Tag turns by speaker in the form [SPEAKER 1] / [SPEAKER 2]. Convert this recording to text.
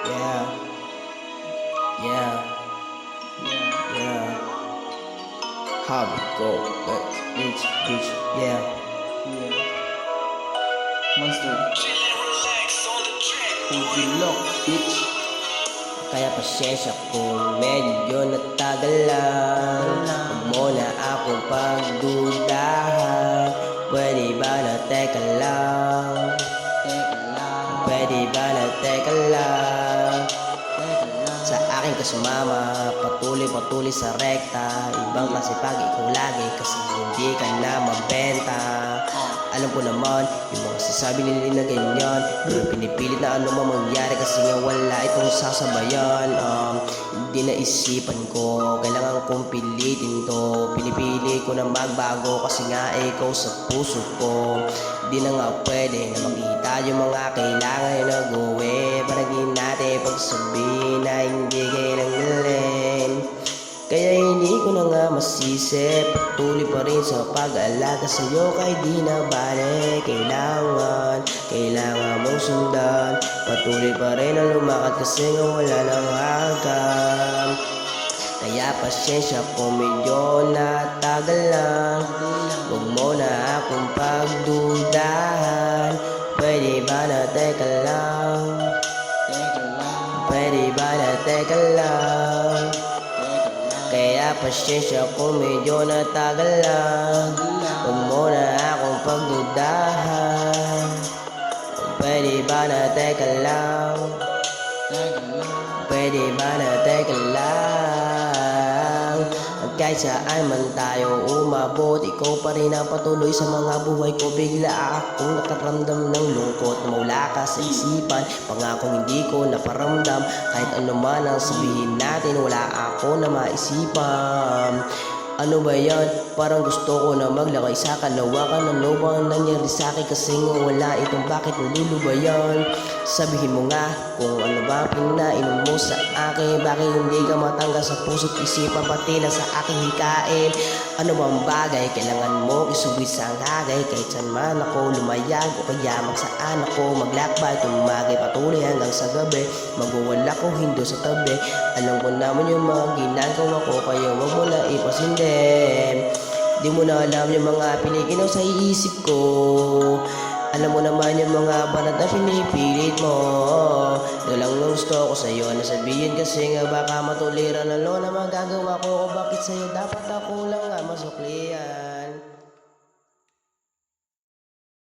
[SPEAKER 1] Yeah, yeah, yeah. How we go? Let's bitch, yeah.
[SPEAKER 2] Monster. Lock, bitch.
[SPEAKER 1] Kaya pasensya kung medyo natagalan. Huwag mo na akong pagdudahan. Pwede ba na teka lang? Pwede ba na teka lang? Sa akin ka sumama, patuloy sa rekta. Ibang klase pag ikaw lagi kasi hindi ka na mabenta. Alam ko naman, yung mga sasabi nila na ganyan, pero pinipilit na ano man mangyari kasi nga wala itong sasabayan. Hindi na isipan ko, kailangan kong pilitin to. Pinipili ko na magbago kasi nga ikaw sa puso ko. Di na nga pwede na makita yung mga kailangan na gawin. Paragin natin pagsabihin na hindi kayo nang galing. Kaya hindi ko na nga masisi, patuloy pa rin sa pag-alaga sa'yo kahit di na balik. Kailangan mong sundan, patuloy pa rin ang lumakad kasi nga wala nang hagam. Kaya pasensya kung medyo natagalan. Huwag mo na akong pagdudahan. Pwede ba na teka lang? Pwede ba na teka lang? Kaya pasensya kung medyo natagalan. Huwag mo na akong pagdudahan. Pwede ba na teka lang? Pwede ba na teka lang? At kahit saan man tayo umabot, ikaw pa rin ang patuloy sa mga buhay ko. Bigla akong nakaramdam ng lungkot na mawala ka sa isipan. Pangakong hindi ko naparamdam, kahit ano man ang sabihin natin, wala ako na maisipan. Ano ba yan? Parang gusto ko na maglakay sa kalawakan. Ano ba ang nangyari sa akin kasi nga wala itong bakit nalulubayan? Sabihin mo nga kung ano ba pinainom mo sa akin. Bakit hindi ka matanggal sa puso't isipan pati na sa aking hikain? Ano bang bagay kailangan mo isubit sa hagay? Kahit saan man ako lumayag o kaya magsaan ako maglakbay, tumagay patuloy hanggang sa gabi. Magwawala ko hindo sa tabi. Alam ko naman yung mga ginagawa ko, kaya wag mo na ipasindi. Di mo na alam yung mga piniginaw sa isip ko. Alam mo naman yung mga banat na pinipilit mo. Ito lang ang gusto ko sa'yo na sabihin kasi nga baka matuliran na lo na magagawa ko. O bakit sa'yo dapat ako lang nga masuklian?